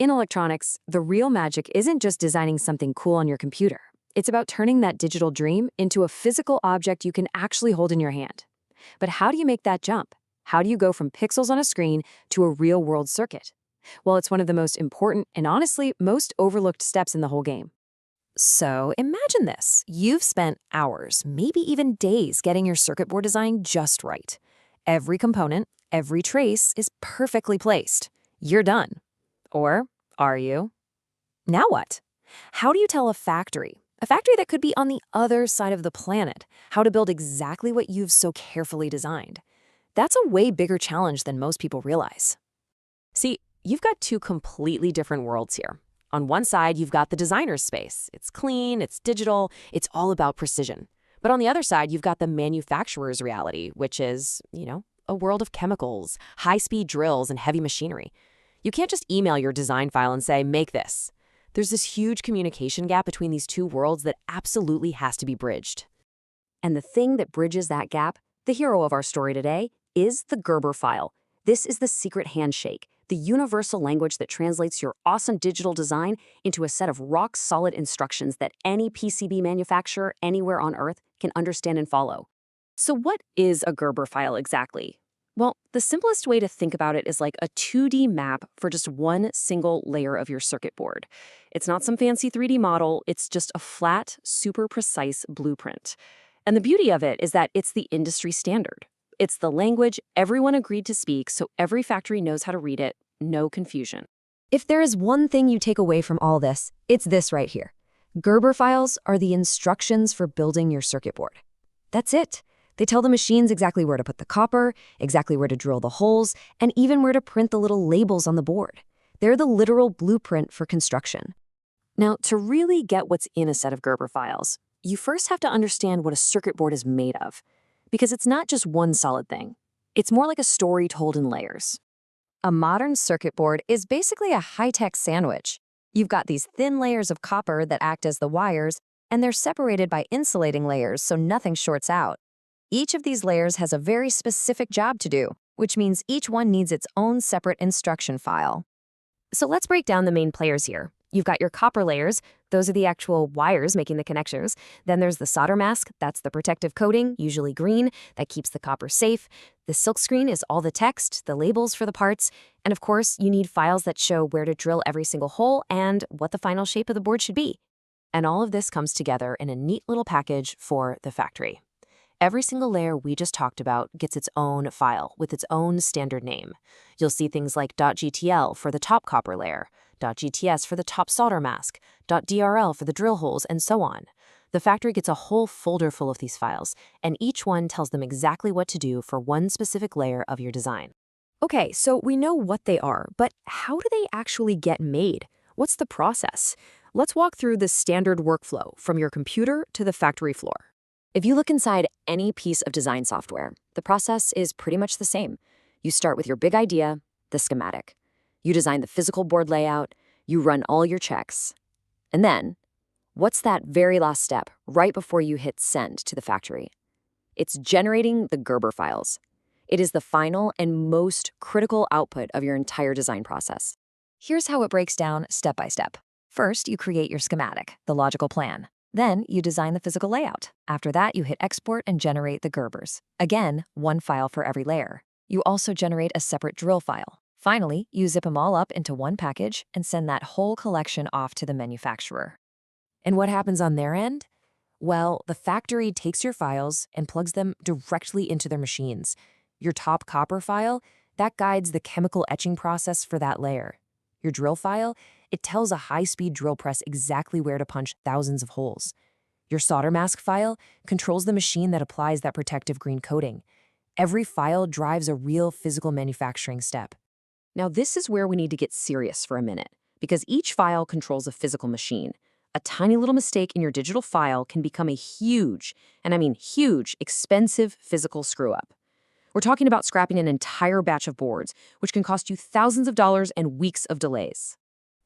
In electronics, the real magic isn't just designing something cool on your computer. It's about turning that digital dream into a physical object you can actually hold in your hand. But how do you make that jump? How do you go from pixels on a screen to a real-world circuit? Well, it's one of the most important and honestly most overlooked steps in the whole game. So imagine this. You've spent hours, maybe even days, getting your circuit board design just right. Every component, every trace is perfectly placed. You're done. Or are you? Now what? How do you tell a factory that could be on the other side of the planet, how to build exactly what you've so carefully designed? That's a way bigger challenge than most people realize. See, you've got two completely different worlds here. On one side, you've got the designer's space. It's clean, it's digital, it's all about precision. But on the other side, you've got the manufacturer's reality, which is, a world of chemicals, high-speed drills, and heavy machinery. You can't just email your design file and say, make this. There's this huge communication gap between these two worlds that absolutely has to be bridged. And the thing that bridges that gap, the hero of our story today, is the Gerber file. This is the secret handshake, the universal language that translates your awesome digital design into a set of rock-solid instructions that any PCB manufacturer anywhere on Earth can understand and follow. So what is a Gerber file exactly? Well, the simplest way to think about it is like a 2D map for just one single layer of your circuit board. It's not some fancy 3D model, it's just a flat, super precise blueprint. And the beauty of it is that it's the industry standard. It's the language everyone agreed to speak, so every factory knows how to read it, no confusion. If there is one thing you take away from all this, it's this right here. Gerber files are the instructions for building your circuit board. That's it. They tell the machines exactly where to put the copper, exactly where to drill the holes, and even where to print the little labels on the board. They're the literal blueprint for construction. Now, to really get what's in a set of Gerber files, you first have to understand what a circuit board is made of. Because it's not just one solid thing. It's more like a story told in layers. A modern circuit board is basically a high-tech sandwich. You've got these thin layers of copper that act as the wires, and they're separated by insulating layers so nothing shorts out. Each of these layers has a very specific job to do, which means each one needs its own separate instruction file. So let's break down the main players here. You've got your copper layers. Those are the actual wires making the connections. Then there's the solder mask. That's the protective coating, usually green, that keeps the copper safe. The silkscreen is all the text, the labels for the parts. And of course, you need files that show where to drill every single hole and what the final shape of the board should be. And all of this comes together in a neat little package for the factory. Every single layer we just talked about gets its own file with its own standard name. You'll see things like .gtl for the top copper layer, .gts for the top solder mask, .drl for the drill holes, and so on. The factory gets a whole folder full of these files, and each one tells them exactly what to do for one specific layer of your design. Okay, so we know what they are, but how do they actually get made? What's the process? Let's walk through the standard workflow from your computer to the factory floor. If you look inside any piece of design software, the process is pretty much the same. You start with your big idea, the schematic. You design the physical board layout, you run all your checks. And then, what's that very last step right before you hit send to the factory? It's generating the Gerber files. It is the final and most critical output of your entire design process. Here's how it breaks down step by step. First, you create your schematic, the logical plan. Then, you design the physical layout. After that, you hit export and generate the Gerbers. Again, one file for every layer. You also generate a separate drill file. Finally, you zip them all up into one package and send that whole collection off to the manufacturer. And what happens on their end? Well, the factory takes your files and plugs them directly into their machines. Your top copper file, that guides the chemical etching process for that layer. Your drill file, it tells a high-speed drill press exactly where to punch thousands of holes. Your solder mask file controls the machine that applies that protective green coating. Every file drives a real physical manufacturing step. Now, this is where we need to get serious for a minute, because each file controls a physical machine. A tiny little mistake in your digital file can become a huge, and I mean huge, expensive physical screw-up. We're talking about scrapping an entire batch of boards, which can cost you thousands of dollars and weeks of delays.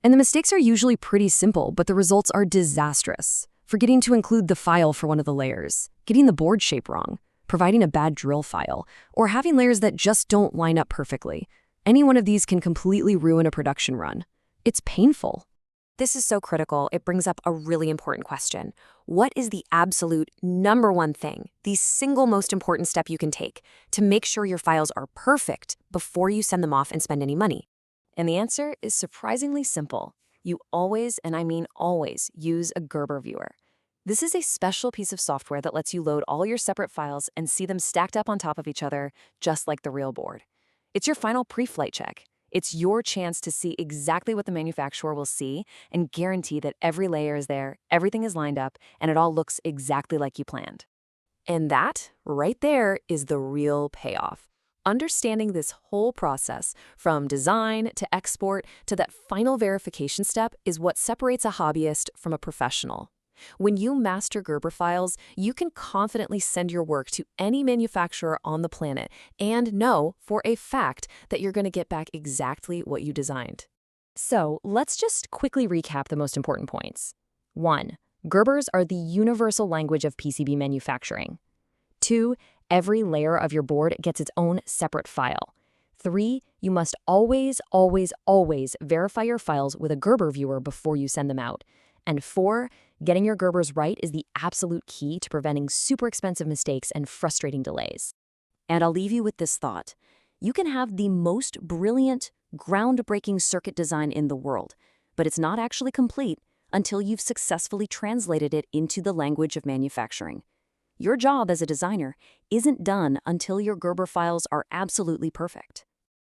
And the mistakes are usually pretty simple, but the results are disastrous. Forgetting to include the file for one of the layers, getting the board shape wrong, providing a bad drill file, or having layers that just don't line up perfectly. Any one of these can completely ruin a production run. It's painful. This is so critical, it brings up a really important question. What is the absolute number one thing, the single most important step you can take to make sure your files are perfect before you send them off and spend any money? And the answer is surprisingly simple. You always, and I mean always, use a Gerber viewer. This is a special piece of software that lets you load all your separate files and see them stacked up on top of each other, just like the real board. It's your final pre-flight check. It's your chance to see exactly what the manufacturer will see and guarantee that every layer is there, everything is lined up, and it all looks exactly like you planned. And that, right there, is the real payoff. Understanding this whole process, from design to export to that final verification step, is what separates a hobbyist from a professional. When you master Gerber files, you can confidently send your work to any manufacturer on the planet and know for a fact that you're going to get back exactly what you designed. So let's just quickly recap the most important points. 1. Gerbers are the universal language of PCB manufacturing. 2. Every layer of your board gets its own separate file. 3. You must always, always, always verify your files with a Gerber viewer before you send them out. And 4. Getting your Gerbers right is the absolute key to preventing super expensive mistakes and frustrating delays. And I'll leave you with this thought. You can have the most brilliant, groundbreaking circuit design in the world, but it's not actually complete until you've successfully translated it into the language of manufacturing. Your job as a designer isn't done until your Gerber files are absolutely perfect.